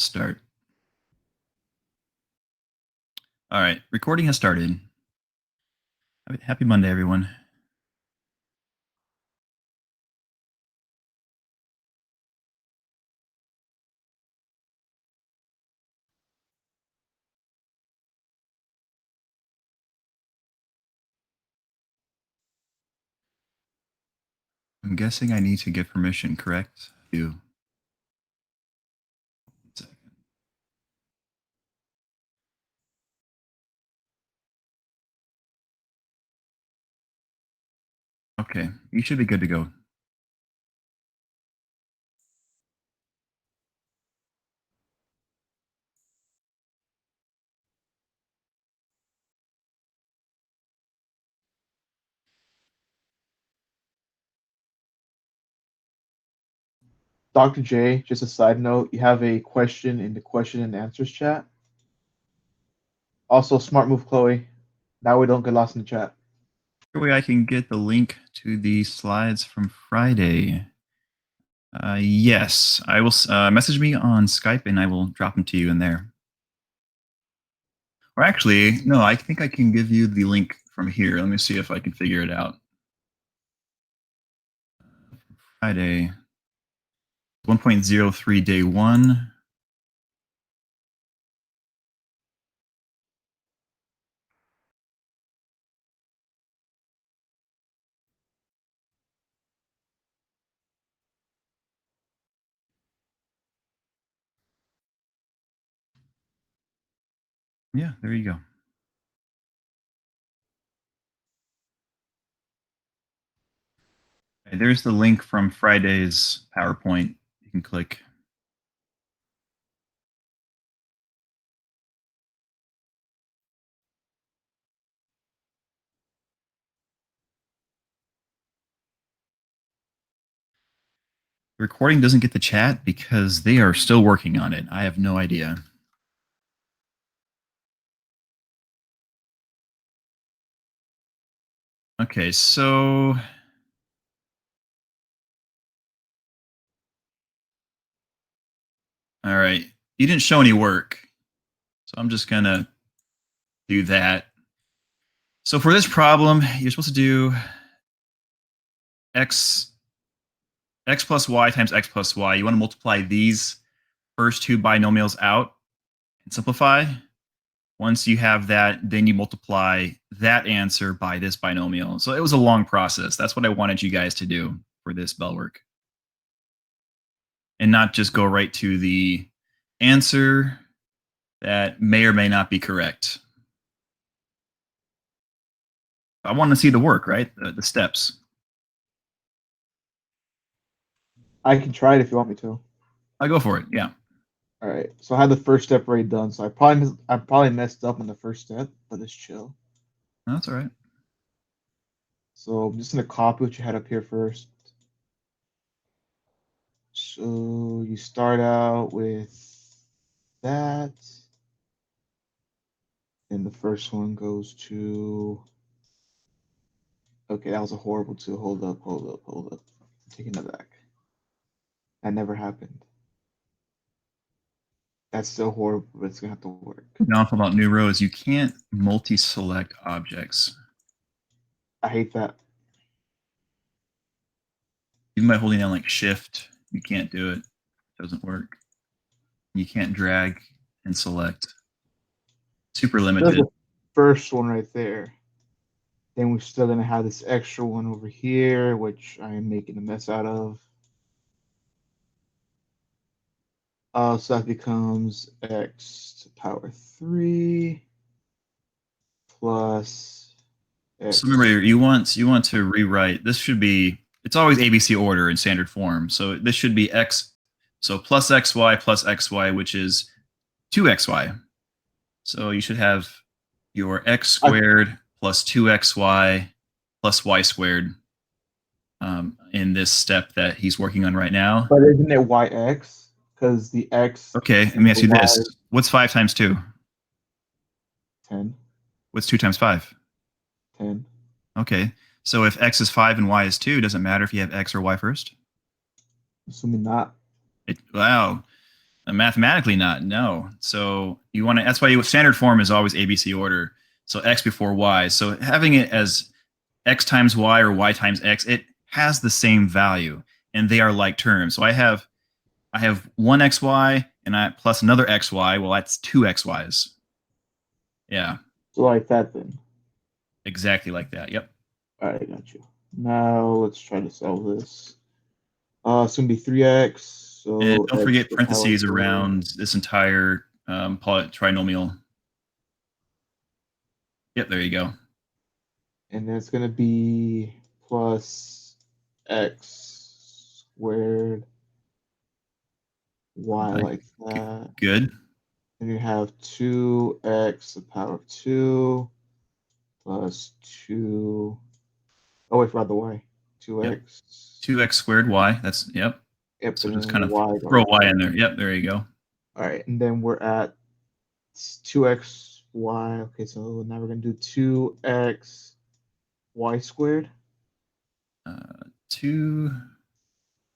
Start. All right, recording has started. Happy Monday, everyone. I'm guessing I need to get permission, correct? Okay, you should be good to go. Dr. J, just a side note, you have a question in the question and answers chat. Also, smart move, Chloe. That way don't get lost in the chat. Way I can get the link to the slides from Friday. Yes, I will message me on Skype and I will drop them to you in there. Or actually, no, I think I can give you the link from here. Let me see if I can figure it out. Friday, 1.03 day 1. Yeah, there you go. Okay, there's the link from Friday's PowerPoint. You can click. The recording doesn't get the chat because they are still working on it. I have no idea. Okay, so all right, you didn't show any work, so I'm just gonna do that. So for this problem, you're supposed to do x plus y times x plus y. You want to multiply these first two binomials out and simplify. Once you have that, then you multiply that answer by this binomial. So it was a long process. That's what I wanted you guys to do for this bell work. And not just go right to the answer that may or may not be correct. I want to see the work, right? The steps. I can try it if you want me to. I'll go for it. Yeah. All right. So I had the first step already done. So I probably messed up on the first step, but it's chill. No, that's all right. So I'm just gonna copy what you had up here first. So you start out with that. And the first one goes to. Okay, that was a horrible two. Hold up. I'm taking that back. That never happened. That's still horrible, but it's gonna have to work. Now about new rows, you can't multi-select objects. I hate that. Even by holding down like shift, you can't do it. It doesn't work. You can't drag and select. Super There's limited. the first one right there. Then we're still gonna have this extra one over here, which I am making a mess out of. So that becomes x to the power 3 plus x. So remember, you want to rewrite. This should be. It's always ABC order in standard form. So this should be x. So plus xy, which is 2xy. So you should have your x squared plus 2xy plus y squared in this step that he's working on right now. But isn't it yx? Because the x. Okay, let me ask you this. What's 5 times 2? 10. What's 2 times 5? 10. Okay, so if x is 5 and y is 2, does it matter if you have x or y first? Assuming not. Wow. Mathematically not, no. So you want to, that's why standard form is always ABC order. So x before y. So having it as x times y or y times x, it has the same value and they are like terms. So I have one xy and I plus another xy. Well, that's two xy's. Yeah, So like that then. exactly like that. Yep. All right, got you. Now let's try to solve this. It's gonna be 3x. And So don't x forget to the power parentheses 4. around this entire trinomial. Yep, there you go. And then it's gonna be plus x squared y Uh, like that. Good. And you have 2x to the power of 2 plus 2. Oh, wait, forgot the y. Yep. 2x. 2x squared y. That's, yep. Yep, So and just then kind of y throw a like y that. in there. Yep, there you go. All right, and then we're at 2xy. Okay, so now we're going to do 2x y squared. 2,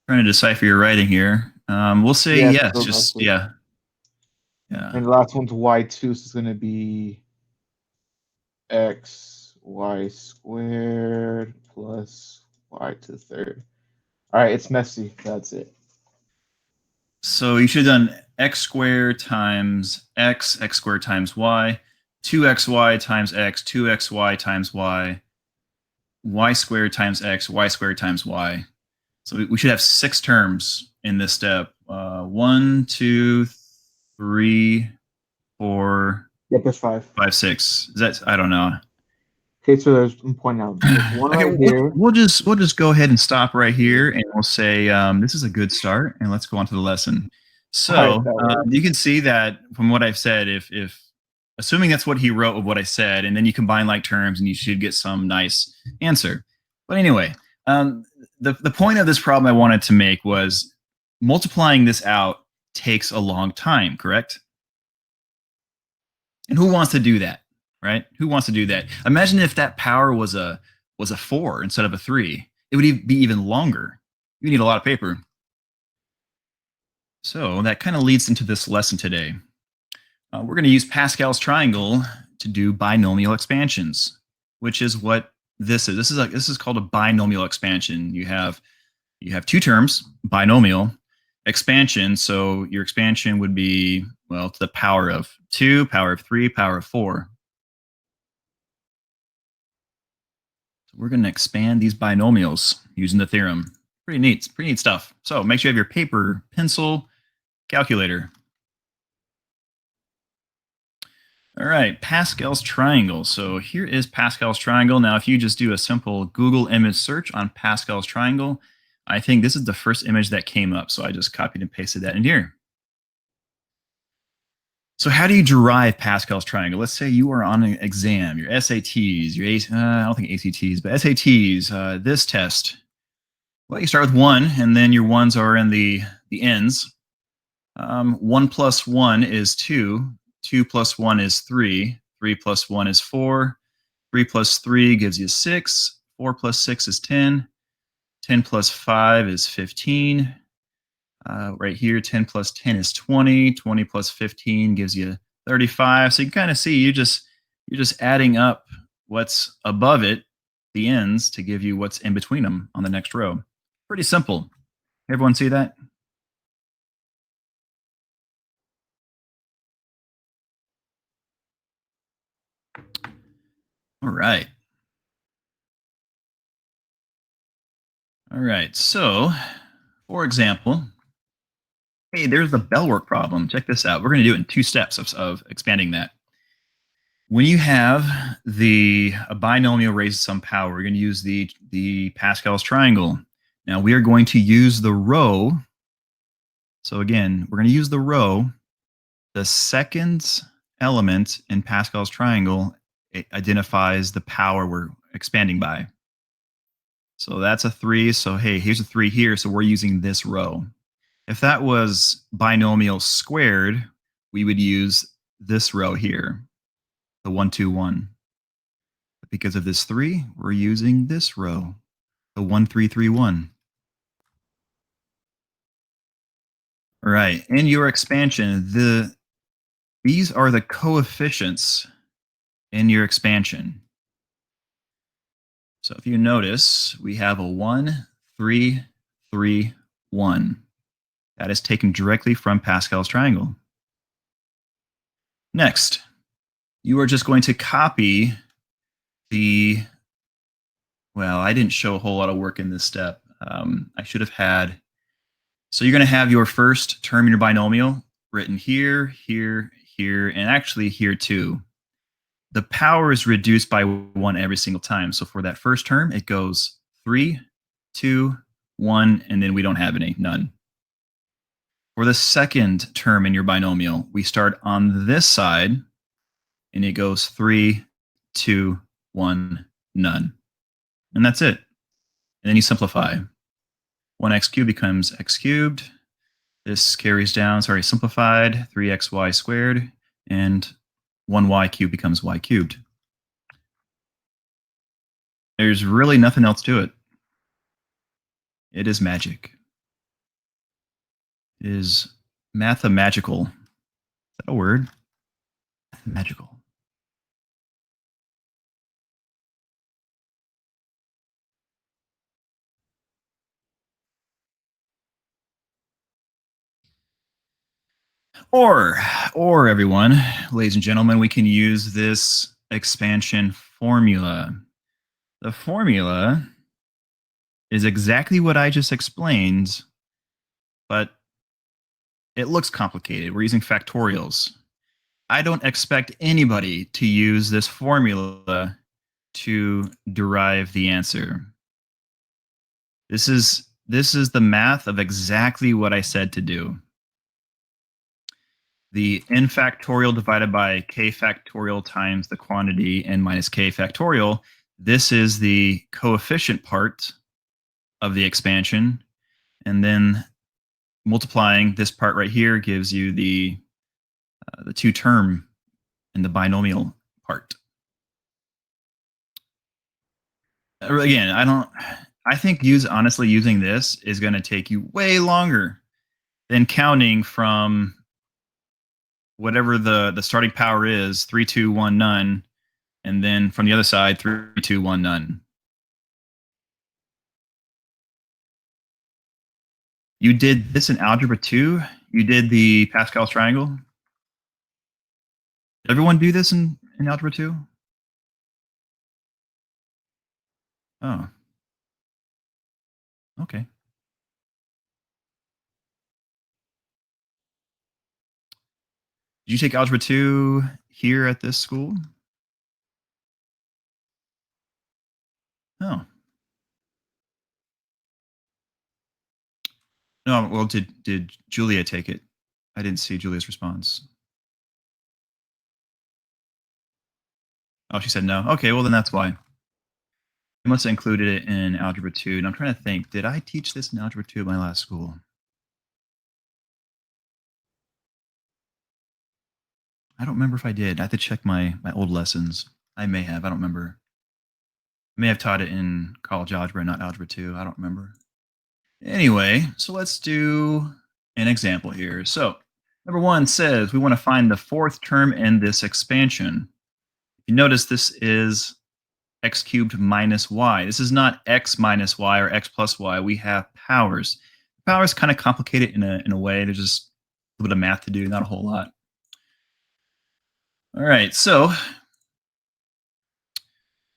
trying to decipher your writing here. We'll say Yes, yes. those Just, actually. yeah. Yeah. And the last one's y2, so it's going to be x y squared plus y to the third. All right, it's messy. That's it. So you should have done x squared times x squared times y, 2xy times x, 2xy times y squared times x, y squared times y. So we should have 6 terms in this step. 1, 2, 3, 4, Yep, that's 5. 5, 6. Is that, I don't know. Okay, so I'm pointing out there's one Okay, right here. we'll just go ahead and stop right Yeah. here, and we'll say this is a good start, and let's go on to the lesson. All So right, that works. you can see that from what I've said, if assuming that's what he wrote of what I said, and then you combine like terms, and you should get some nice answer. But anyway, the point of this problem I wanted to make was multiplying this out takes a long time, correct? And who wants to do that, right? Who wants to do that? Imagine if that power was a 4 instead of a 3. It would be even longer. You need a lot of paper. So that kind of leads into this lesson today. We're going to use Pascal's triangle to do binomial expansions, which is what this is. This is called a binomial expansion. You have 2 terms, binomial, expansion. So your expansion would be, well, to the power of 2, power of 3, power of 4. So we're going to expand these binomials using the theorem. Pretty neat stuff. So make sure you have your paper, pencil, calculator. All right, Pascal's triangle. So here is Pascal's triangle. Now, if you just do a simple Google image search on Pascal's triangle, I think this is the first image that came up. So I just copied and pasted that in here. So how do you derive Pascal's triangle? Let's say you are on an exam, your SATs, I don't think ACTs, but SATs, this test. Well, you start with 1, and then your 1s are in the ends. 1 plus 1 is 2. 2 plus 1 is 3. 3 plus 1 is 4. 3 plus 3 gives you 6. 4 plus 6 is 10. 10 plus 5 is 15. Right here, 10 plus 10 is 20. 20 plus 15 gives you 35. So you can kind of see you're just adding up what's above it, the ends, to give you what's in between them on the next row. Pretty simple. Everyone see that? All right. All right. So, for example, hey, there's the bell work problem. Check this out. We're going to do it in 2 steps of expanding that. When you have a binomial raised to some power, we're going to use the Pascal's triangle. Now we are going to use the row. So again, we're going to use the row. The second element in Pascal's triangle, it identifies the power we're expanding by. So that's a 3. So hey, here's a 3 here. So we're using this row. If that was binomial squared, we would use this row here, the 1, 2, 1. But because of this 3, we're using this row, the 1, 3, 3, 1. All right. In your expansion, these are the coefficients in your expansion. So if you notice, we have a 1, 3, 3, 1. That is taken directly from Pascal's triangle. Next, you are just going to copy the, well, I didn't show a whole lot of work in this step. I should have had, so you're going to have your first term in your binomial written here, here, here, and actually here too. The power is reduced by 1 every single time. So for that first term, it goes 3, 2, 1, and then we don't have any, none. For the second term in your binomial, we start on this side, and it goes 3, 2, 1, none. And that's it. And then you simplify. 1x cubed becomes x cubed. This carries down, sorry, simplified, 3xy squared, and 1y cubed becomes y cubed. There's really nothing else to it. It is magic. It is mathemagical. Is that a word? Magical. Or everyone, ladies and gentlemen, we can use this expansion formula. The formula is exactly what I just explained, but it looks complicated. We're using factorials. I don't expect anybody to use this formula to derive the answer. This is the math of exactly what I said to do. The n factorial divided by k factorial times the quantity n minus k factorial. This is the coefficient part of the expansion. And then multiplying this part right here gives you the two term in the binomial part. Again, I think honestly using this is going to take you way longer than counting from whatever the starting power is, 3, 2, 1, none, and then from the other side, 3, 2, 1, none. You did this in algebra 2. You did the Pascal's triangle. Did everyone do this in algebra 2? Oh. Okay. Did you take algebra 2 here at this school? Oh. No, well, did Julia take it? I didn't see Julia's response. Oh, she said no. Okay, well then that's why. I must have included it in algebra 2. And I'm trying to think, did I teach this in algebra 2 at my last school? I don't remember if I did. I have to check my old lessons. I may have. I don't remember. I may have taught it in college algebra, not algebra 2. I don't remember. Anyway, so let's do an example here. So number 1 says we want to find the fourth term in this expansion. You notice this is x cubed minus y. This is not x minus y or x plus y. We have powers. Powers kind of complicated in a way. There's just a little bit of math to do, not a whole lot. All right, so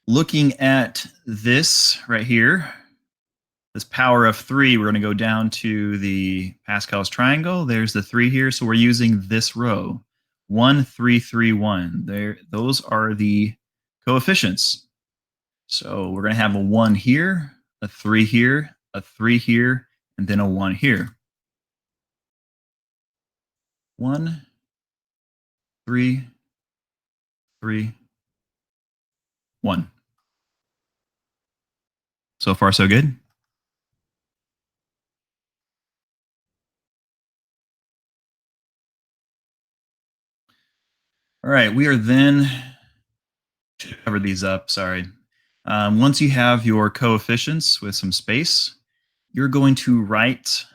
looking at this right here, this power of 3, we're going to go down to the Pascal's triangle. There's the 3 here, so we're using this row. 1, 3, 3, 1. There, those are the coefficients. So we're going to have a 1 here, a 3 here, a 3 here, and then a 1 here. 1, 3, 3, 1. So far, so good? All right, we are then, should cover these up, sorry. Once you have your coefficients with some space, you're going to write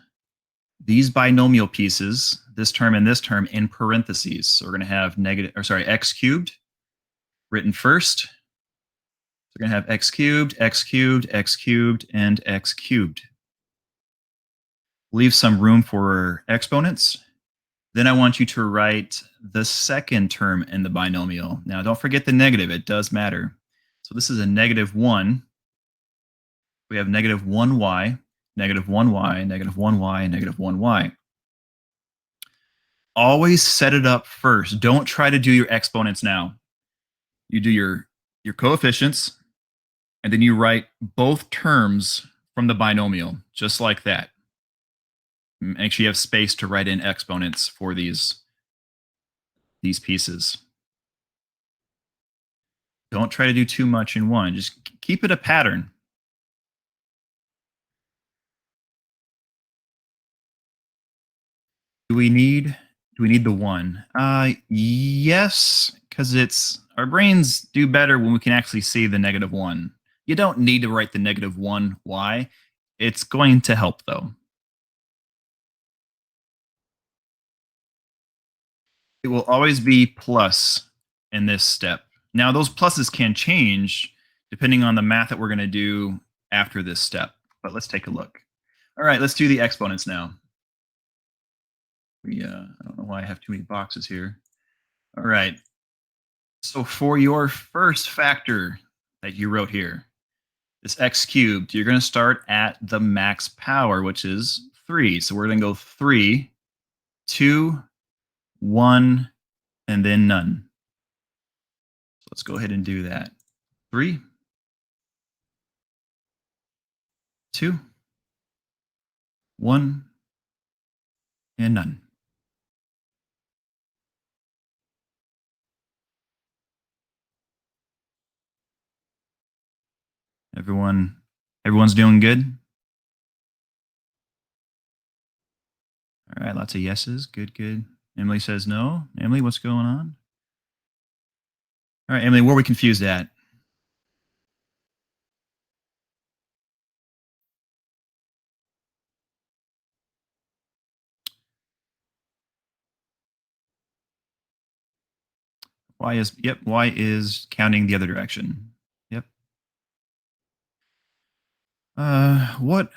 these binomial pieces, this term and this term, in parentheses. So we're going to have x cubed written first. So we're going to have x cubed, x cubed, x cubed, and x cubed. Leave some room for exponents. Then I want you to write the second term in the binomial. Now, don't forget the negative. It does matter. So this is a -1. We have -1y, -1y, -1y, -1y. Always set it up first. Don't try to do your exponents now. You do your coefficients, and then you write both terms from the binomial, just like that. Make sure you have space to write in exponents for these pieces. Don't try to do too much in one. Just keep it a pattern. Do we need the one? Yes, because it's our brains do better when we can actually see the -1. You don't need to write the -1. Why? It's going to help though. It will always be plus in this step. Now those pluses can change depending on the math that we're going to do after this step. But let's take a look. All right, let's do the exponents now. I don't know why I have too many boxes here. All right. So for your first factor that you wrote here, this x cubed, you're going to start at the max power, which is 3. So we're going to go 3, 2, 1, and then none. So let's go ahead and do that. 3, 2, 1, and none. Everyone's doing good? All right, lots of yeses. Good, good. Emily says no. Emily, what's going on? All right, Emily, where are we confused at? Y is counting the other direction. Yep. What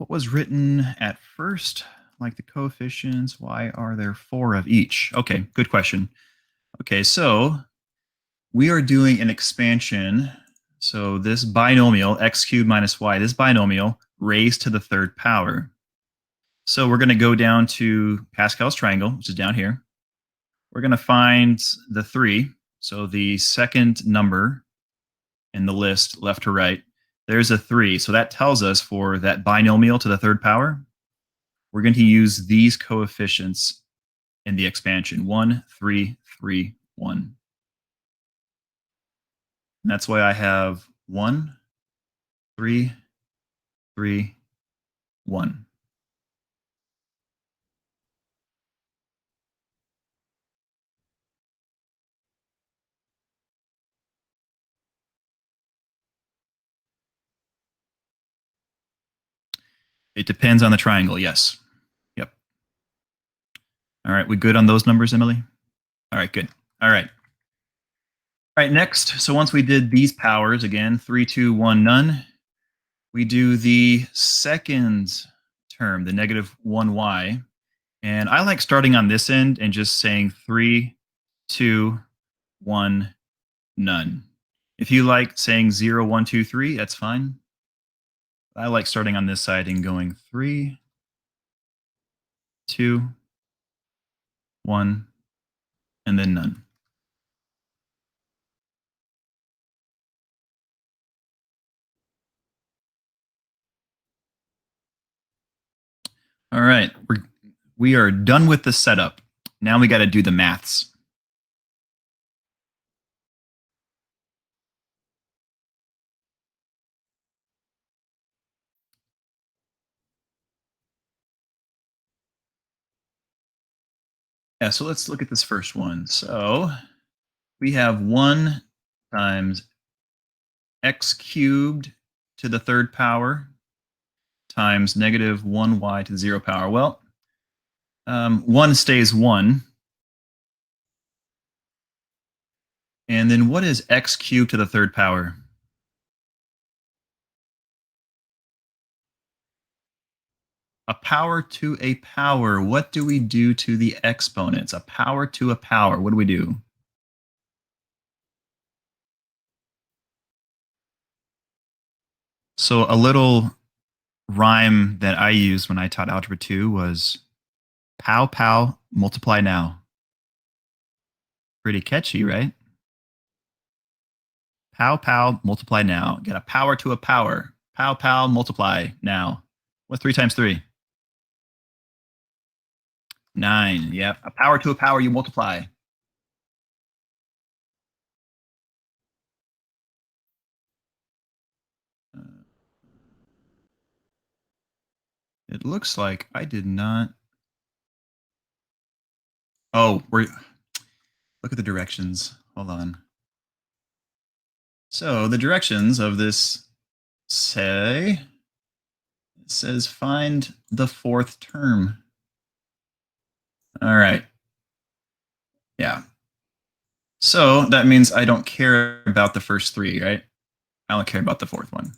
was written at first? Like the coefficients, why are there 4 of each? Okay, good question. Okay, so we are doing an expansion. So this binomial, x cubed minus y, this binomial raised to the third power. So we're going to go down to Pascal's triangle, which is down here. We're going to find the 3. So the second number in the list, left to right, there's a 3. So that tells us for that binomial to the third power, we're going to use these coefficients in the expansion 1, 3, 3, 1. And that's why I have 1, 3, 3, 1. It depends on the triangle, yes. Yep. All right, we good on those numbers, Emily? All right, good. All right. All right, next. So once we did these powers, again, 3, 2, 1, none, we do the second term, the -1y. And I like starting on this end and just saying 3, 2, 1, none. If you like saying 0, 1, 2, 3, that's fine. I like starting on this side and going 3, 2, 1, and then none. All right, we are done with the setup. Now we got to do the maths. Yeah, so let's look at this first one. So we have 1 times x cubed to the third power times -1y to the 0 power. Well, 1 stays 1. And then what is x cubed to the third power? A power to a power. What do we do to the exponents? A power to a power. What do we do? So a little rhyme that I used when I taught Algebra 2 was pow, pow, multiply now. Pretty catchy, right? Pow, pow, multiply now. Get a power to a power. Pow, pow, multiply now. What's 3 times 3? 9. Yep. A power to a power, you multiply. Uh, it looks like I did not. Oh, we're. Look at the directions. Hold on. So the directions of this say it says find the fourth term. All right. Yeah. So that means I don't care about the first 3, right? I don't care about the fourth one.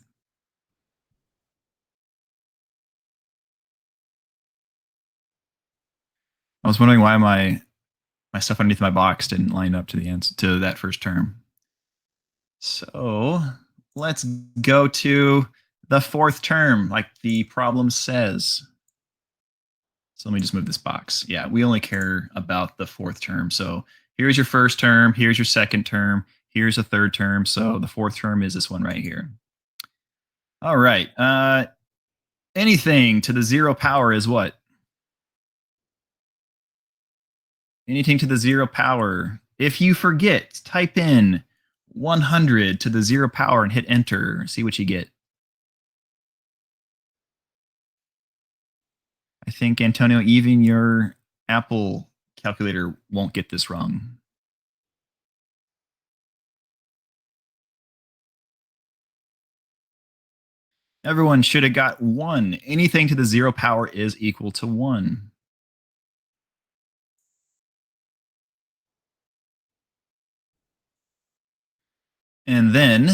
I was wondering why my stuff underneath my box didn't line up to the answer to that first term. So let's go to the fourth term, like the problem says. So let me just move this box. Yeah, we only care about the fourth term. So here's your first term, here's your second term, here's a third term. So the fourth term is this one right here. All right. Anything to the 0 power is what? Anything to the 0 power. If you forget, type in 100 to the 0 power and hit enter. See what you get. I think, Antonio, even your Apple calculator won't get this wrong. Everyone should have got 1. Anything to the 0 power is equal to 1. And then,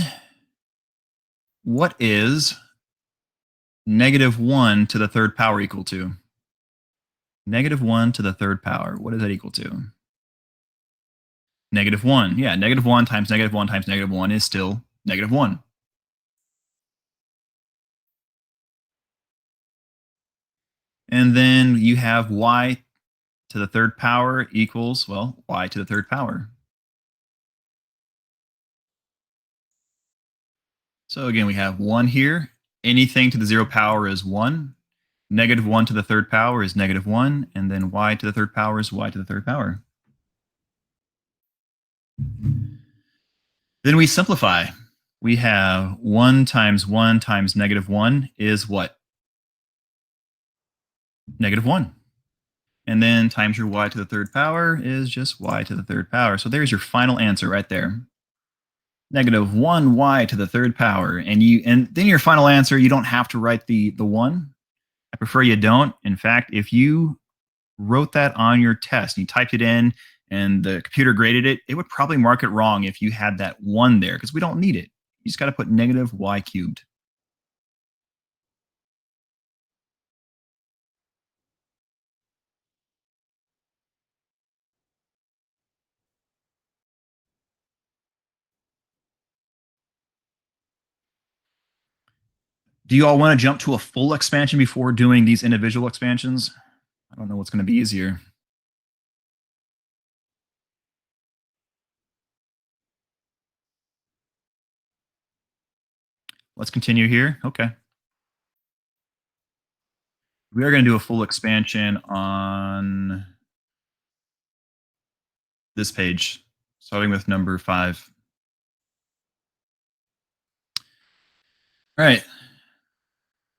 what is -1 to the third power equal to? -1 to the third power. What is that equal to? -1. Yeah, -1 times -1 times -1 is still -1. And then you have y to the third power equals, well, y to the third power. So again, we have 1 here. Anything to the 0 power is 1. -1 to the third power is -1. And then y to the third power is y to the third power. Then we simplify. We have 1 times -1 is what? -1. And then times your y to the third power is just y to the third power. So there's your final answer right there. -1y to the third power. And then your final answer, you don't have to write the 1. I prefer you don't. In fact, if you wrote that on your test, you typed it in and the computer graded it, it would probably mark it wrong if you had that 1 there because we don't need it. You just got to put -y cubed. Do you all want to jump to a full expansion before doing these individual expansions? I don't know what's going to be easier. Let's continue here. Okay. We are going to do a full expansion on this page, starting with number 5. All right.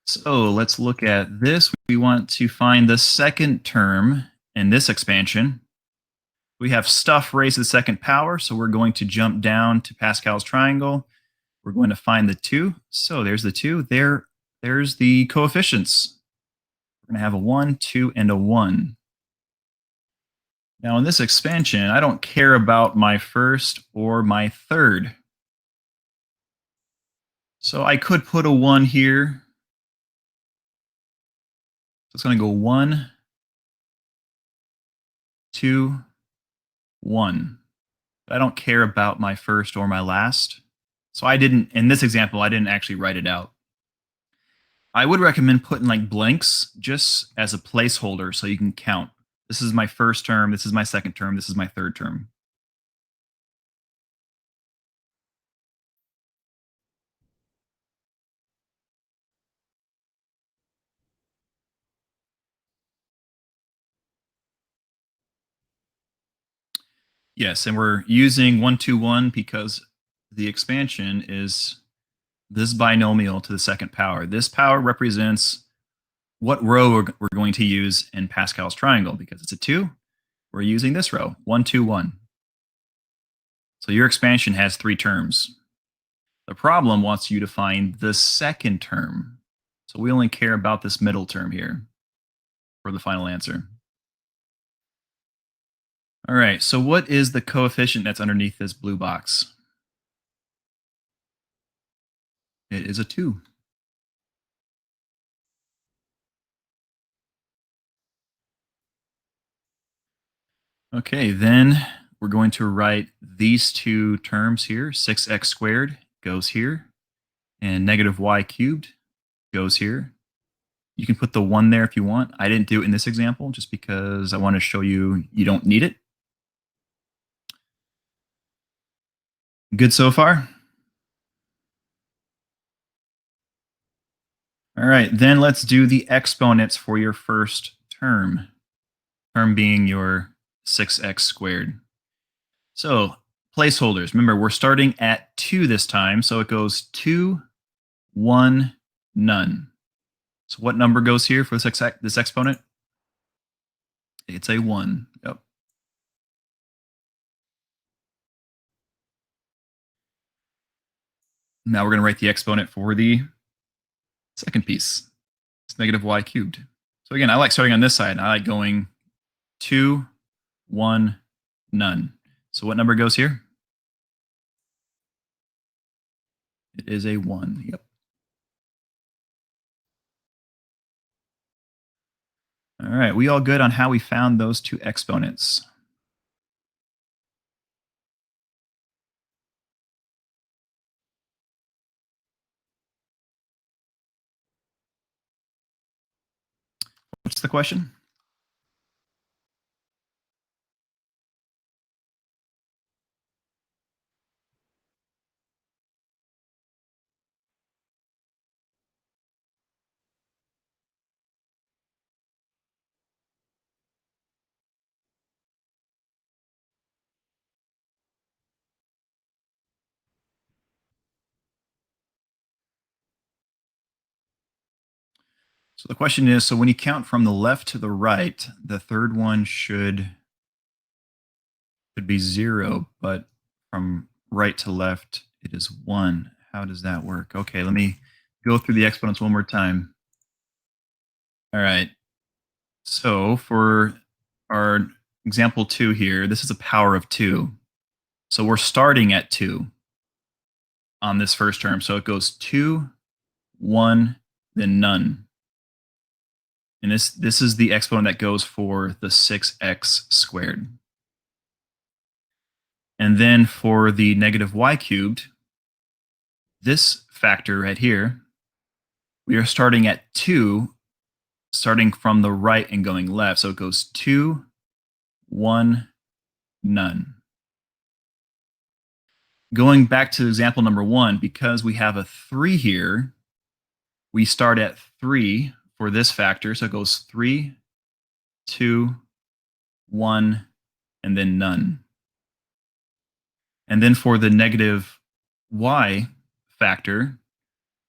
So let's look at this. We want to find the second term in this expansion. We have stuff raised to the second power, so we're going to jump down to Pascal's triangle. We're going to find the 2. So there's the 2. There's the coefficients. We're going to have a 1, 2, and a 1. Now in this expansion, I don't care about my first or my third. So I could put a 1 here. So it's going to go 1, 2, 1. But I don't care about my first or my last. So I didn't, in this example, I didn't actually write it out. I would recommend putting like blanks just as a placeholder so you can count. This is my first term, this is my second term, this is my third term. Yes, and we're using 1, 2, 1 because the expansion is this binomial to the second power. This power represents what row we're going to use in Pascal's triangle. Because it's a 2, we're using this row, 1, 2, 1. So your expansion has 3 terms. The problem wants you to find the second term. So we only care about this middle term here for the final answer. All right, so what is the coefficient that's underneath this blue box? It is a 2. Okay, then we're going to write these two terms here. 6x squared goes here, and negative y cubed goes here. You can put the 1 there if you want. I didn't do it in this example just because I want to show you you don't need it. Good so far? All right, then let's do the exponents for your first term. Term being your 6x squared. So placeholders. Remember, we're starting at 2 this time, so it goes 2, 1, none. So what number goes here for this exponent? It's a 1. Yep. Now we're going to write the exponent for the second piece. It's negative y cubed. So again, I like starting on this side. I like going 2, 1, none. So what number goes here? It is a 1. Yep. All right. We all good on how we found those two exponents? What's the question? So the question is, so when you count from the left to the right, the third one should be 0, but from right to left, it is 1. How does that work? Okay, let me go through the exponents one more time. All right. So for our example 2 here, this is a power of 2. So we're starting at 2 on this first term. So it goes 2, 1, then none. And this is the exponent that goes for the 6x squared. And then for the negative y cubed, this factor right here, we are starting at 2, starting from the right and going left. So it goes 2, 1, none. Going back to example number 1, because we have a 3 here, we start at 3 for this factor. So it goes 3, 2, 1, and then none. And then for the negative y factor,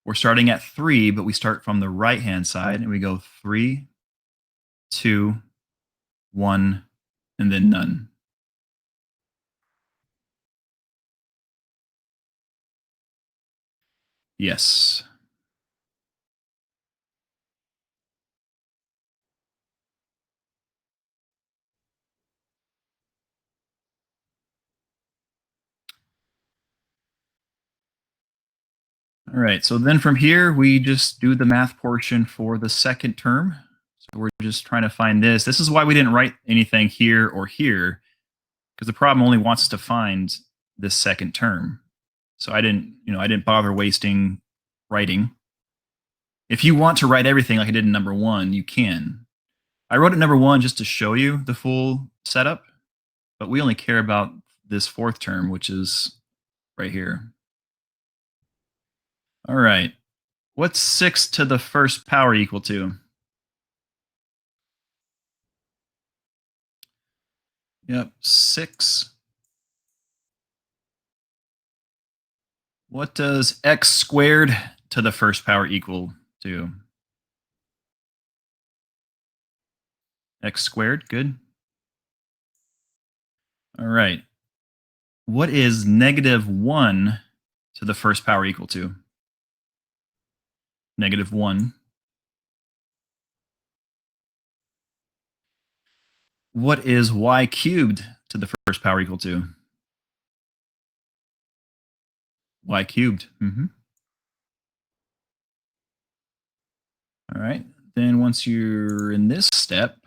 we're starting at 3, but we start from the right-hand side, and we go 3, 2, 1, and then none. Yes. All right, so then from here, we just do the math portion for the second term. So we're just trying to find this. This is why we didn't write anything here or here, because the problem only wants us to find this second term. So I didn't bother wasting writing. If you want to write everything like I did in number one, you can. I wrote it number one just to show you the full setup, but we only care about this fourth term, which is right here. All right. What's 6 to the first power equal to? Yep, 6. What does x squared to the first power equal to? X squared, good. All right. What is negative 1 to the first power equal to? Negative 1. What is y cubed to the first power equal to? Y cubed. All right. Then once you're in this step,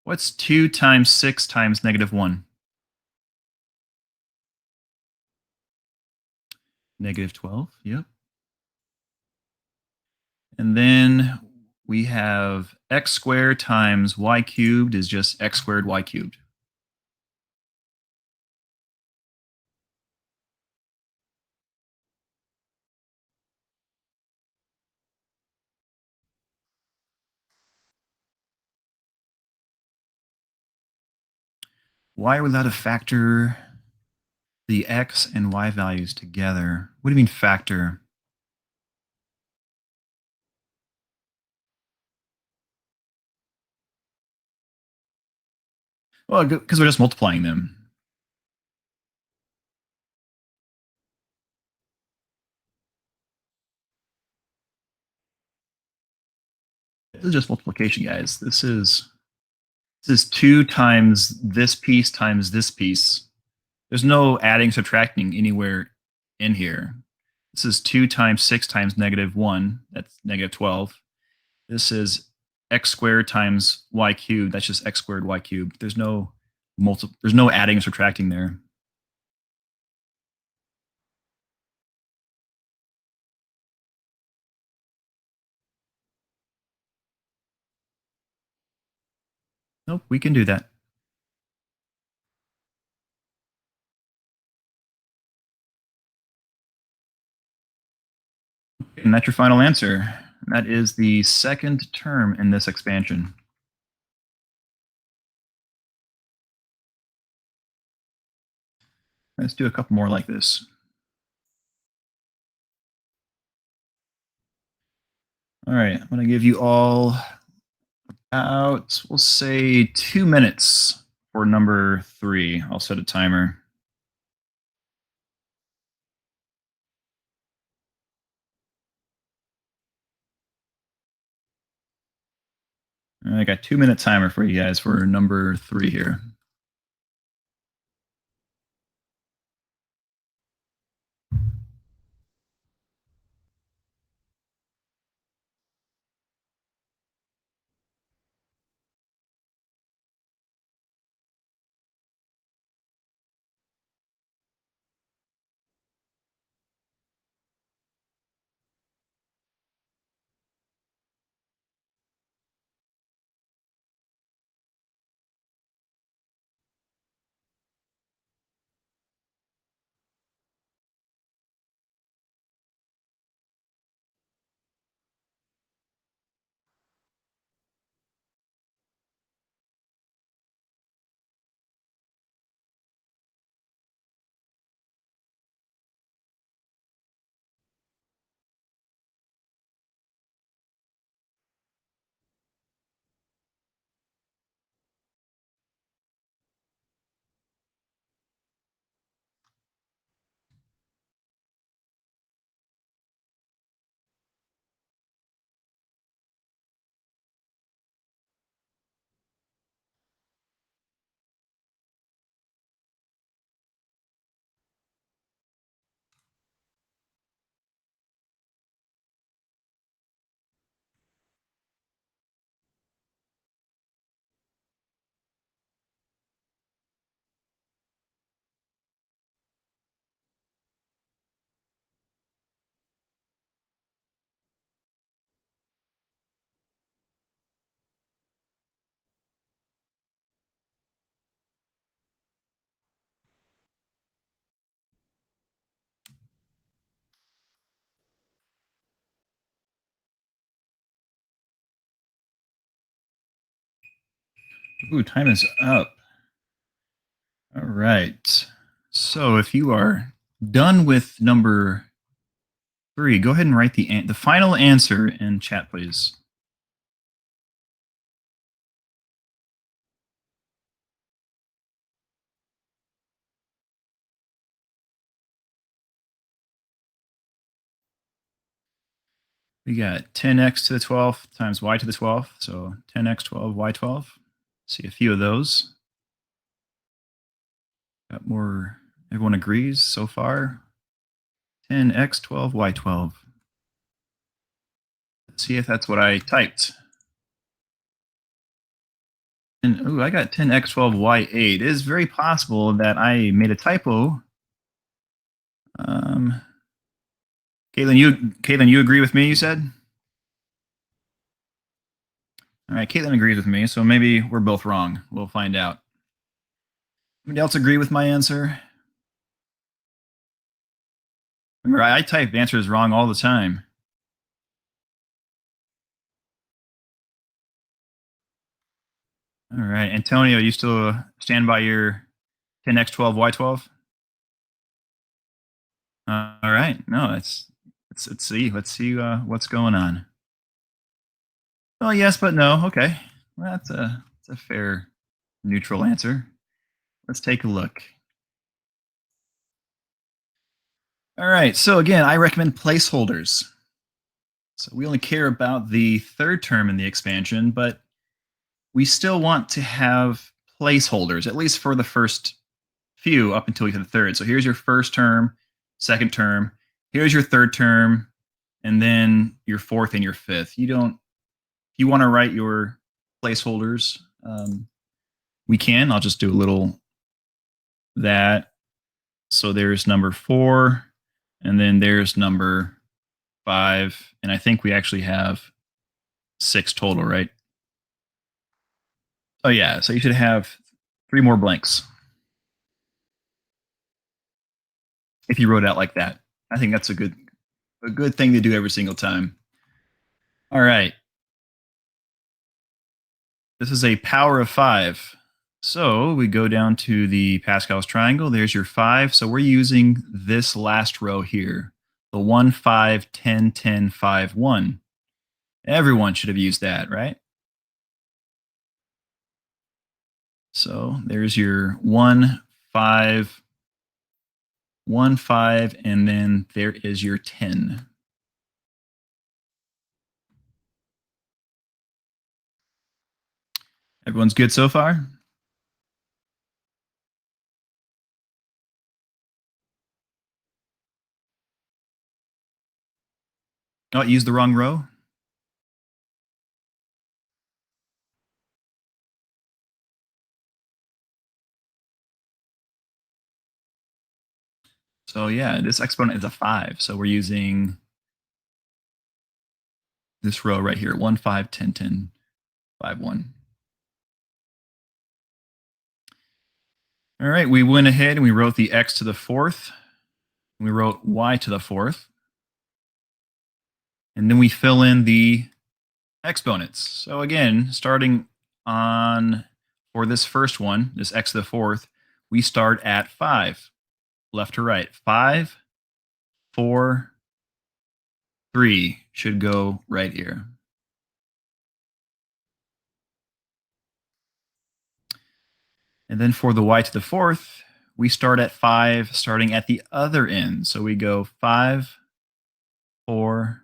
what's 2 times 6 times negative 1? Negative 12. Yep. And then we have x squared times y cubed is just x squared y cubed. Why are we allowed to factor the x and y values together? What do you mean factor? Well, because we're just multiplying them. This is just multiplication, guys. This is 2 times this piece times this piece. There's no adding, subtracting anywhere in here. This is 2 times 6 times negative 1. That's negative 12. This is x squared times y cubed. That's just x squared y cubed. There's no adding or subtracting there. Nope, we can do that. And that's your final answer. That is the second term in this expansion. Let's do a couple more like this. All right, I'm going to give you all about, we'll say 2 minutes for number 3. I'll set a timer. I got 2 minute timer for you guys for number 3 here. Ooh, time is up. All right. So if you are done with number 3, go ahead and write the final answer in chat, please. We got 10x to the 12th times y to the 12th. So 10x 12, y 12. See a few of those. Got more. Everyone agrees so far. 10x 12, y 12. Let's see if that's what I typed. And ooh, I got 10x 12, y 8. It is very possible that I made a typo. Caitlin, you agree with me, you said? All right, Caitlin agrees with me, so maybe we're both wrong. We'll find out. Anybody else agree with my answer? Remember, I type answers wrong all the time. All right, Antonio, you still stand by your 10x 12, y 12? All right, no, let's see what's going on. Oh, yes, but no. Okay, well, that's a fair neutral answer. Let's take a look. All right, so again, I recommend placeholders. So we only care about the third term in the expansion, but we still want to have placeholders, at least for the first few up until we get to the third. So here's your first term, second term, here's your third term, and then your fourth and your fifth. If you want to write your placeholders, we can. I'll just do a little that. So there's number 4, and then there's number 5, and I think we actually have 6 total, right? Oh yeah, so you should have 3 more blanks if you wrote out like that. I think that's a good thing to do every single time. All right. This is a power of 5. So we go down to the Pascal's triangle. There's your 5. So we're using this last row here, the 1, 5, 10, 10, 5, 1. Everyone should have used that, right? So there's your 1, 5, 1, 5, and then there is your 10. Everyone's good so far? Oh, use the wrong row? So yeah, this exponent is a 5. So we're using this row right here, 1, 5, 10, 10, 5, 1. All right, we went ahead and we wrote the x to the 4th. We wrote y to the 4th. And then we fill in the exponents. So again, starting on, for this first one, this x to the 4th, we start at 5, left to right. 5, 4, 3 should go right here. And then for the y to the 4th, we start at 5, starting at the other end. So we go 5, 4,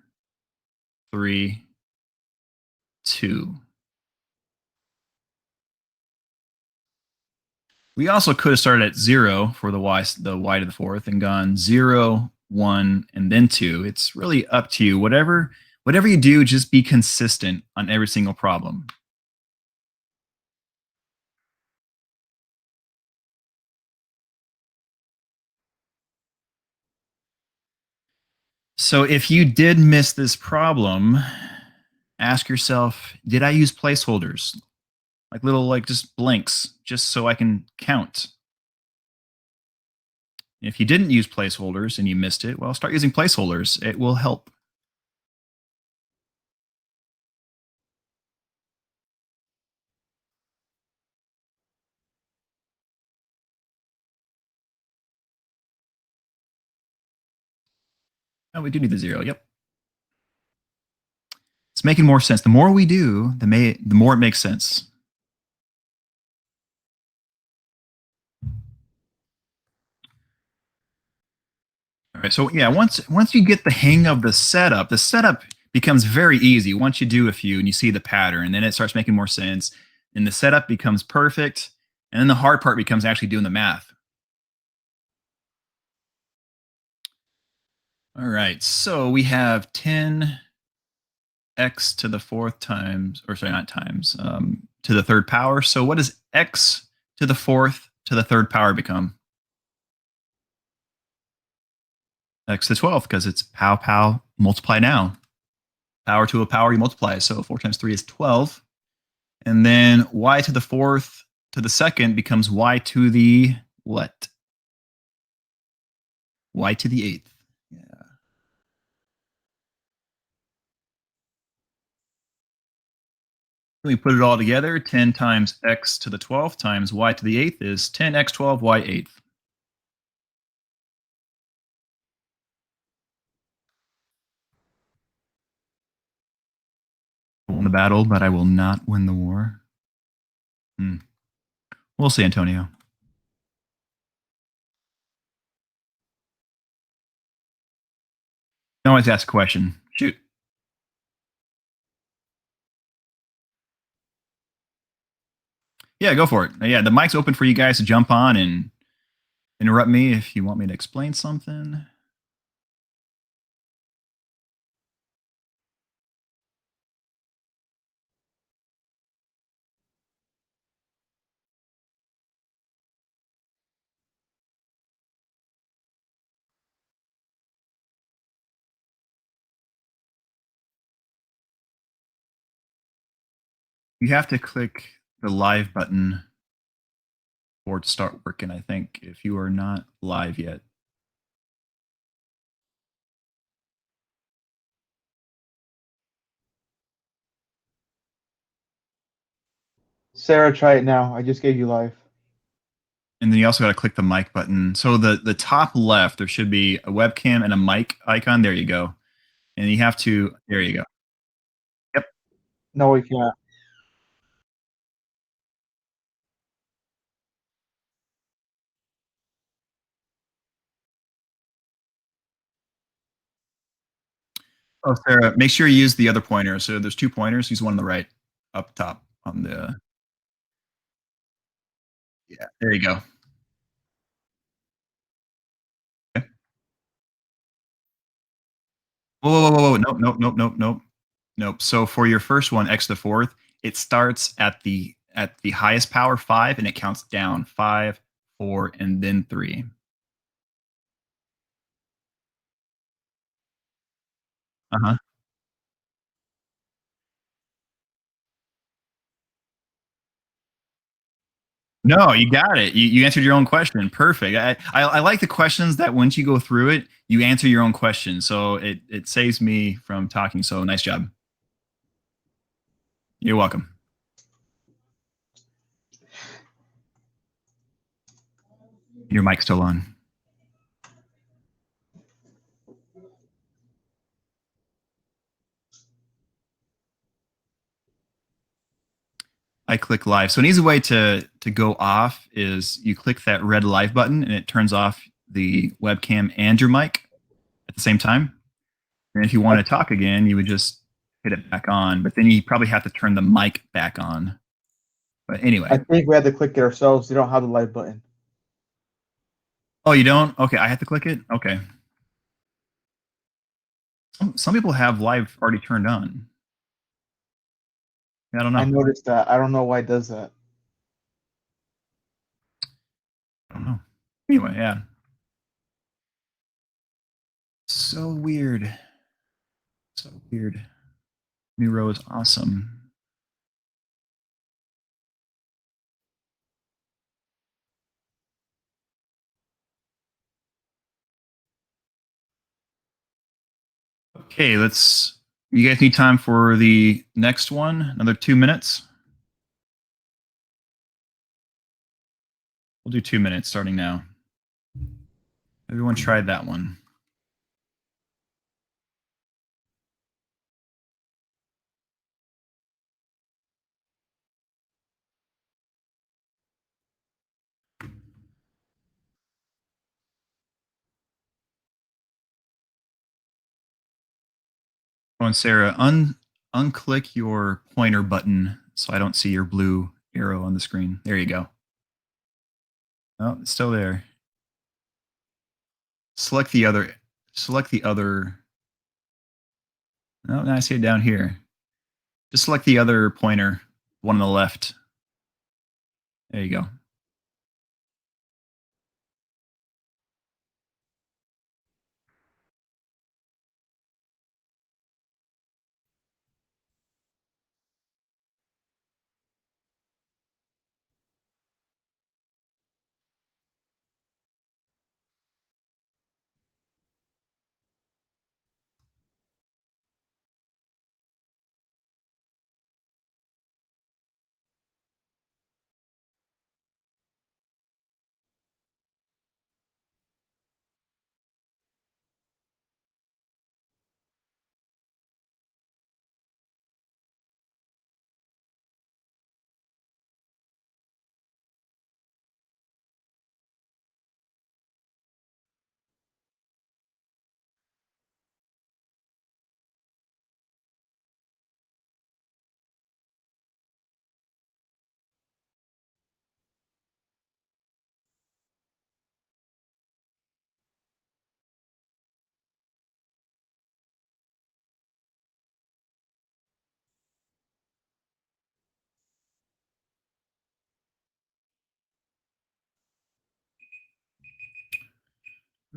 3, 2. We also could have started at 0 for the y to the 4th and gone 0, 1, and then 2. It's really up to you. Whatever you do, just be consistent on every single problem. So if you did miss this problem, ask yourself, did I use placeholders? Like little just blanks, just so I can count. If you didn't use placeholders and you missed it, well, start using placeholders. It will help. Oh, we do need the 0. Yep. It's making more sense. The more we do, the more it makes sense. All right. So yeah, once you get the hang of the setup becomes very easy once you do a few and you see the pattern, and then it starts making more sense, and the setup becomes perfect, and then the hard part becomes actually doing the math. All right. So we have 10 x to the fourth times, or sorry, not times, to the third power. So what does x to the fourth to the third power become? X to the 12th, because it's pow, pow, multiply now. Power to a power, you multiply. So 4 times 3 is 12. And then y to the fourth to the second becomes y to the what? Y to the eighth. Yeah. We put it all together. 10 times x to the 12th times y to the eighth is 10x 12 y eighth. I won the battle, but I will not win the war. We'll see, Antonio. You can always ask a question. Shoot. Yeah, go for it. Yeah, the mic's open for you guys to jump on and interrupt me if you want me to explain something. You have to click the live button for it to start working, I think, if you are not live yet. Sarah, try it now. I just gave you life. And then you also got to click the mic button. So the top left, there should be a webcam and a mic icon. There you go. And you have to, there you go. Yep. No, we can't. Oh, Sarah, make sure you use the other pointer. So there's 2 pointers. Use one on the right, up top on the, yeah, there you go. Okay. Whoa, whoa, whoa, whoa, nope, nope, nope, nope, nope, nope. So for your first one, x to the fourth, it starts at the highest power 5, and it counts down 5, 4, and then 3. Uh-huh. No, you got it. You answered your own question. Perfect. I like the questions that once you go through it, you answer your own question. So it saves me from talking. So nice job. You're welcome. Your mic's still on. I click live. So an easy way to go off is you click that red live button and it turns off the webcam and your mic at the same time. And if you want to talk again, you would just hit it back on. But then you probably have to turn the mic back on. But anyway. I think we had to click it ourselves. We don't have the live button. Oh, you don't? Okay, I have to click it? Okay. Some people have live already turned on. I don't know. I noticed that. I don't know why it does that. I don't know. Anyway, yeah. So weird. So weird. New row is awesome. Okay, you guys need time for the next one? Another 2 minutes? We'll do 2 minutes starting now. Everyone tried that one. Oh, and Sarah, unclick your pointer button so I don't see your blue arrow on the screen. There you go. Oh, it's still there. Select the other. Select the other. Oh, now I see it down here. Just select the other pointer, one on the left. There you go.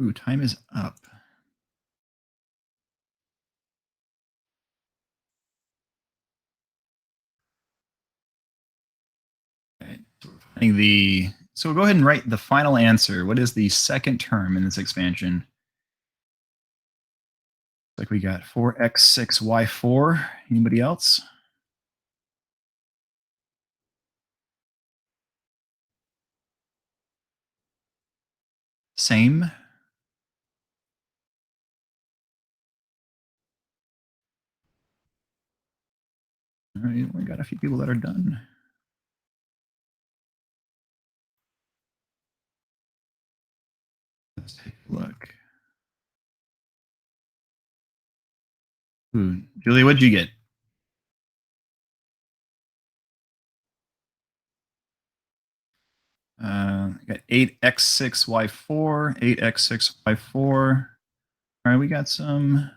Ooh, time is up. Okay. So we'll go ahead and write the final answer. What is the second term in this expansion? Like we got 4x6y4. Anybody else? Same. All right, we got a few people that are done. Let's take a look. Ooh, Julie, what'd you get? Got 8x6y4, 8x6y4. All right, we got some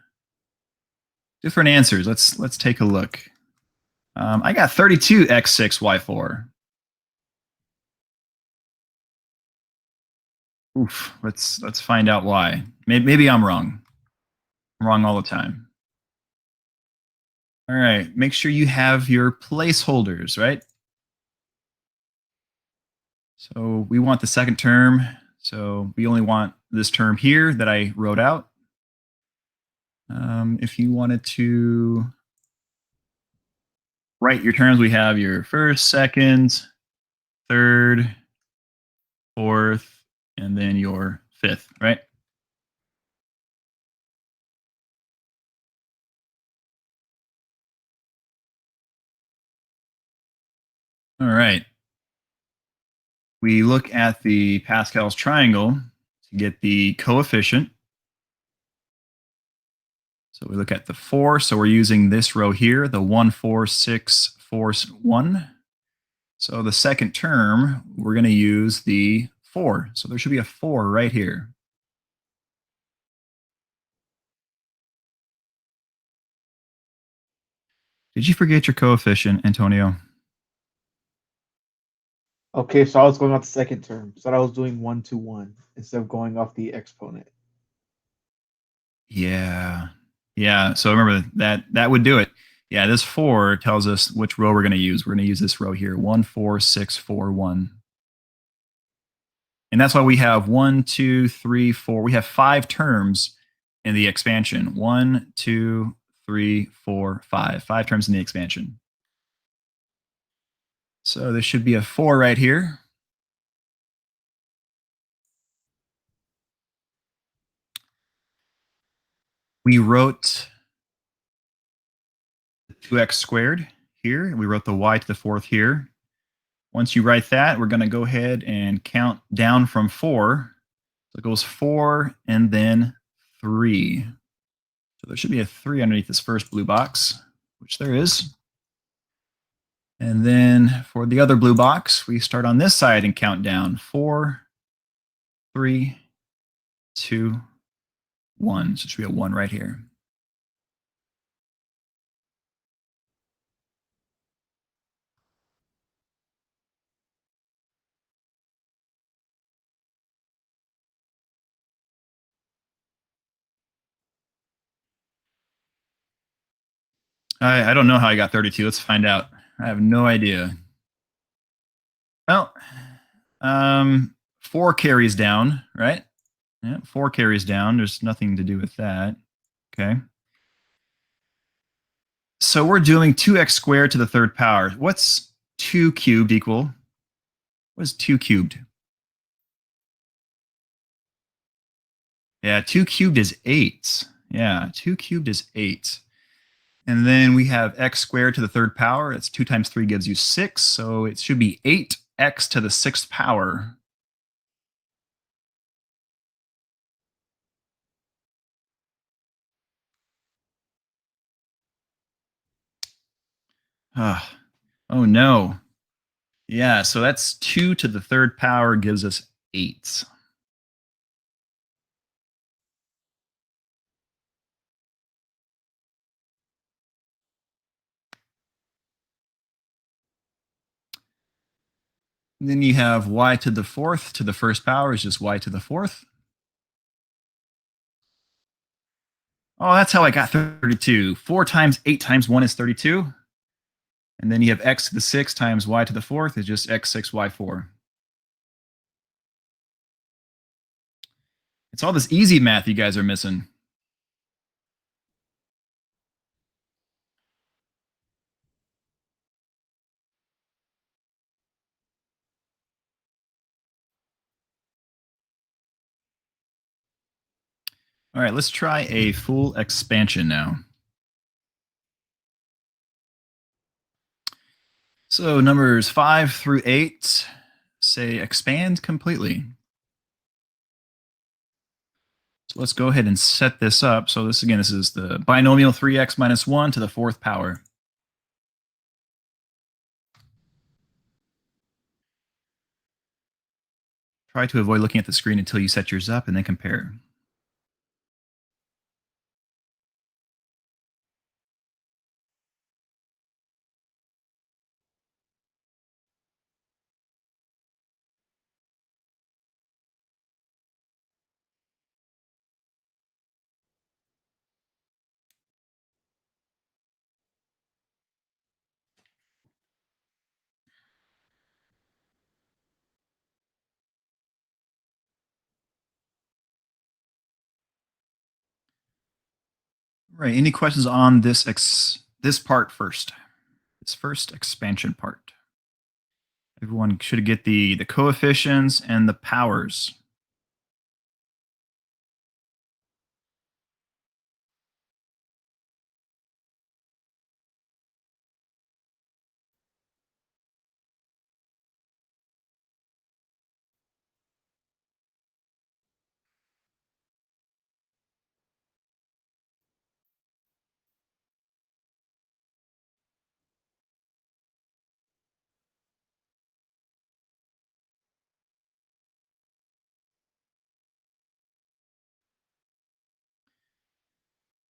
different answers. Let's take a look. I got 32x6y4. Oof. Let's find out why. Maybe I'm wrong. I'm wrong all the time. All right. Make sure you have your placeholders, right? So we want the second term. So we only want this term here that I wrote out. If you wanted to write your terms, we have your first, second, third, fourth, and then your fifth, right? All right. We look at the Pascal's triangle to get the coefficient. So we look at the 4. So we're using this row here, the 1, 4, 6, 4, 1. So the second term, we're going to use the 4. So there should be a 4 right here. Did you forget your coefficient, Antonio? Okay, so I was going off the second term. So I was doing 1 to 1 instead of going off the exponent. Yeah. Yeah. So remember that would do it. Yeah, this 4 tells us which row we're going to use. We're going to use this row here, 1, 4, 6, 4, 1. And that's why we have 1, 2, 3, 4. We have 5 terms in the expansion. 1, 2, 3, 4, 5. 5 terms in the expansion. So there should be a 4 right here. We wrote 2x squared here, and we wrote the y to the fourth here. Once you write that, we're going to go ahead and count down from 4. So it goes 4 and then 3. So there should be a 3 underneath this first blue box, which there is. And then for the other blue box, we start on this side and count down 4, 3, 2, 1. So it should be a 1 right here. I don't know how I got 32. Let's find out. I have no idea. Well, 4 carries down, right? Yeah, 4 carries down. There's nothing to do with that. Okay. So we're doing 2x squared to the third power. What's 2 cubed equal? What is 2 cubed? Yeah, 2 cubed is 8. Yeah, 2 cubed is 8. And then we have x squared to the third power. That's 2 times 3 gives you 6. So it should be 8x to the sixth power. Oh no. Yeah, so that's 2 to the third power gives us 8. And then you have y to the fourth to the first power is just y to the fourth. Oh, that's how I got 32. 4 times 8 times 1 is 32. And then you have x to the sixth times y to the fourth is just x6, y4. It's all this easy math you guys are missing. All right, let's try a full expansion now. So numbers 5 through 8 say expand completely. So let's go ahead and set this up. So this is the binomial 3x minus 1 to the fourth power. Try to avoid looking at the screen until you set yours up and then compare. Right. Any questions on this part first? This first expansion part. Everyone should get the coefficients and the powers.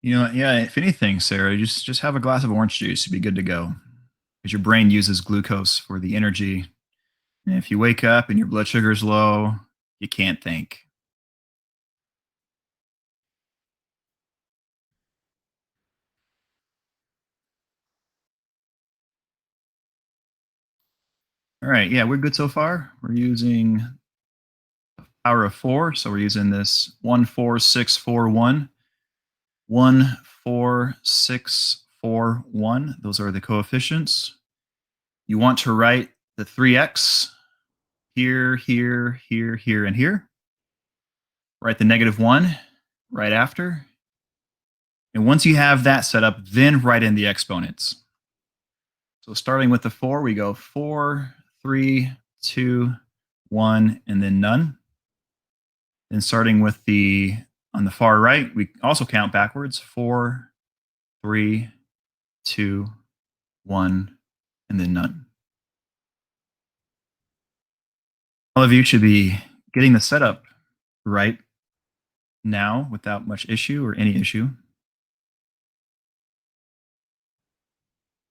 You know, yeah, if anything, Sarah, just have a glass of orange juice. You'd be good to go. Because your brain uses glucose for the energy. And if you wake up and your blood sugar is low, you can't think. All right, yeah, we're good so far. We're using power of 4, so we're using this 14641. 14641. Those are the coefficients. You want to write the 3x here, here, here, here, and here. Write the -1 right after. And once you have that set up, then write in the exponents. So starting with the 4, we go 4, 3, 2, 1, and then none. Then starting with the On the far right, we also count backwards. 4, 3, 2, 1, and then none. All of you should be getting the setup right now without much issue or any issue.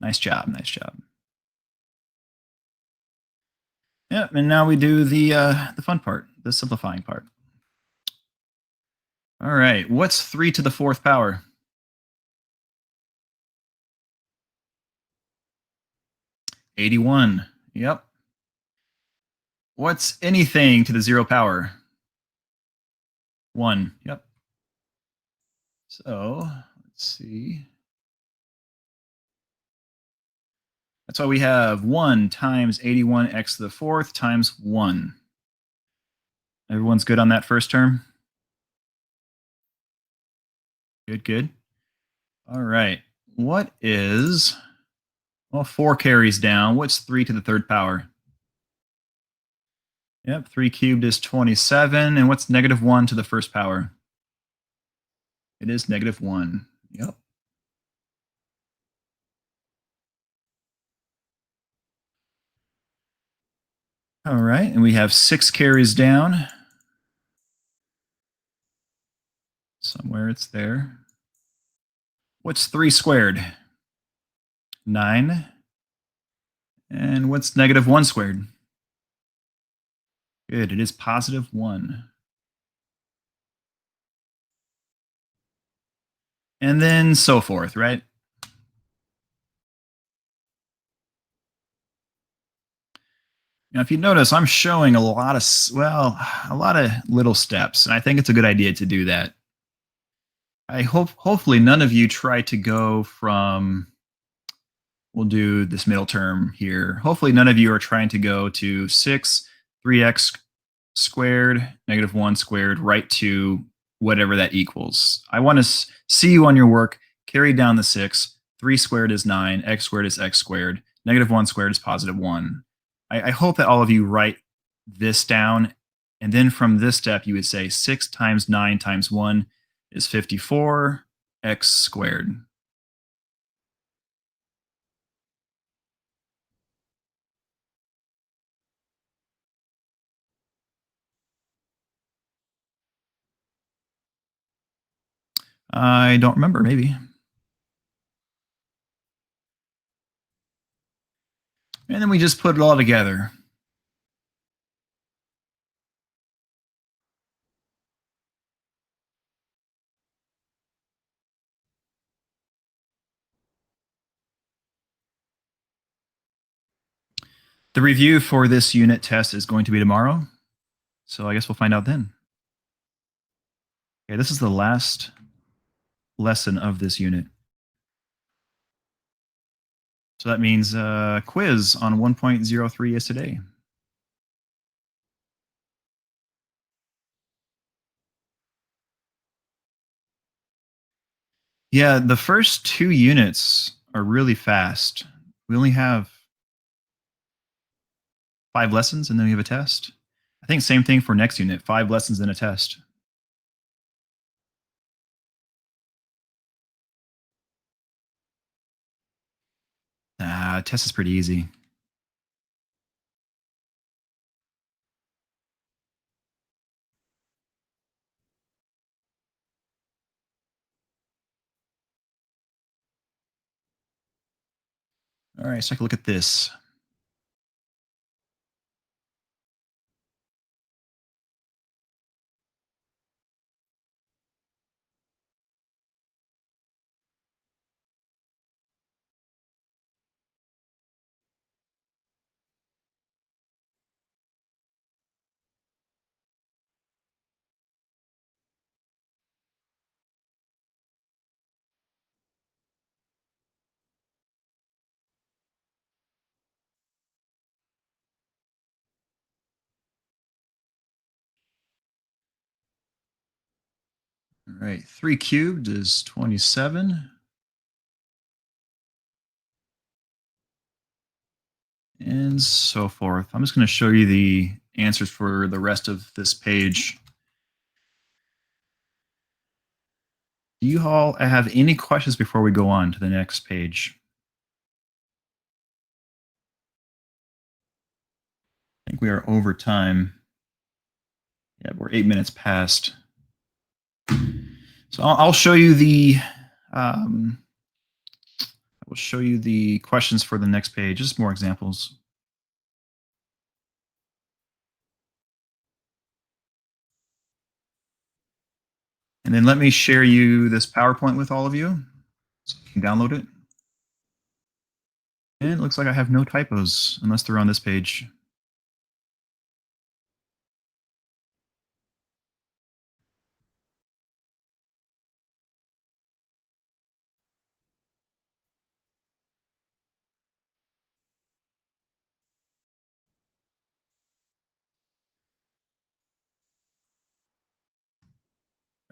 Nice job, nice job. Yep, and now we do the fun part, the simplifying part. All right, what's 3 to the 4th power? 81. Yep. What's anything to the 0 power? 1. Yep. So let's see. That's why we have 1 times 81x to the 4th times 1. Everyone's good on that first term? Good, good. All right. What is, well, 4 carries down. What's 3 to the 3rd power? Yep, 3 cubed is 27. And what's negative 1 to the 1st power? It is negative 1. Yep. All right, and we have 6 carries down. Somewhere it's there. What's 3 squared? 9. And what's negative 1 squared? Good, it is positive 1. And then so forth, right? Now, if you notice, I'm showing a lot of little steps, and I think it's a good idea to do that. I hopefully none of you try to go from, we'll do this middle term here. Hopefully none of you are trying to go to 6, 3x squared, negative 1 squared, right to whatever that equals. I want to see you on your work, carry down the 6, 3 squared is 9, x squared is x squared, negative 1 squared is positive 1. I hope that all of you write this down, and then from this step, you would say 6 times 9 times 1 is 54, x squared. I don't remember, maybe. And then we just put it all together. The review for this unit test is going to be tomorrow, so I guess we'll find out then. Okay, this is the last lesson of this unit. So that means quiz on 1.03 is today. Yeah, the first 2 units are really fast. We only have 5 lessons and then we have a test. I think same thing for next unit, 5 lessons and a test. Test is pretty easy. All right, let's take a look at this. All right, 3 cubed is 27. And so forth. I'm just going to show you the answers for the rest of this page. Do you all have any questions before we go on to the next page? I think we are over time. Yeah, we're 8 minutes past. So I'll show you the I will show you the questions for the next page. Just more examples. And then let me share you this PowerPoint with all of you so you can download it. And it looks like I have no typos unless they're on this page.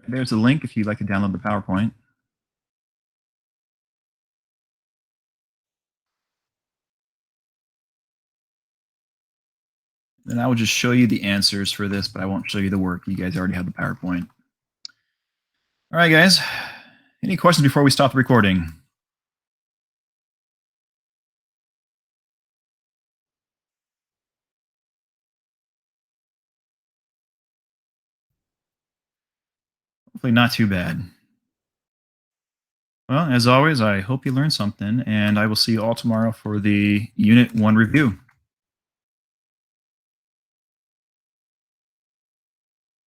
There's a link if you'd like to download the PowerPoint. Then I will just show you the answers for this, but I won't show you the work. You guys already have the PowerPoint. All right, guys. Any questions before we stop the recording? Hopefully not too bad. Well, as always, I hope you learned something, and I will see you all tomorrow for the Unit 1 review.